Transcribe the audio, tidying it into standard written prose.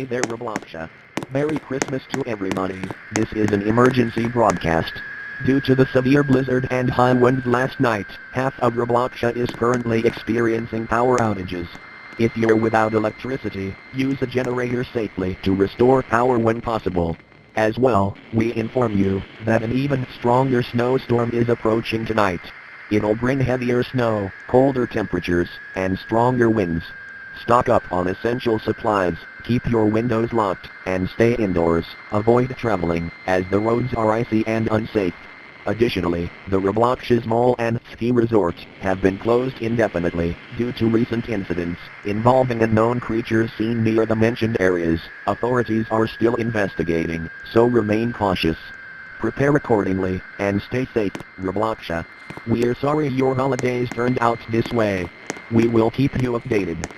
Hey there Robloxia. Merry Christmas to everybody. This is an emergency broadcast. Due to the severe blizzard and high winds last night, half of Robloxia is currently experiencing power outages. If you're without electricity, use a generator safely to restore power when possible. As well, we inform you that an even stronger snowstorm is approaching tonight. It'll bring heavier snow, colder temperatures, and stronger winds. Stock up on essential supplies, keep your windows locked, and stay indoors. Avoid traveling, as the roads are icy and unsafe. Additionally, the Roblox's mall and ski resort have been closed indefinitely due to recent incidents involving unknown creatures seen near the mentioned areas. Authorities are still investigating, so remain cautious. Prepare accordingly, and stay safe, Robloxia. We're sorry your holidays turned out this way. We will keep you updated.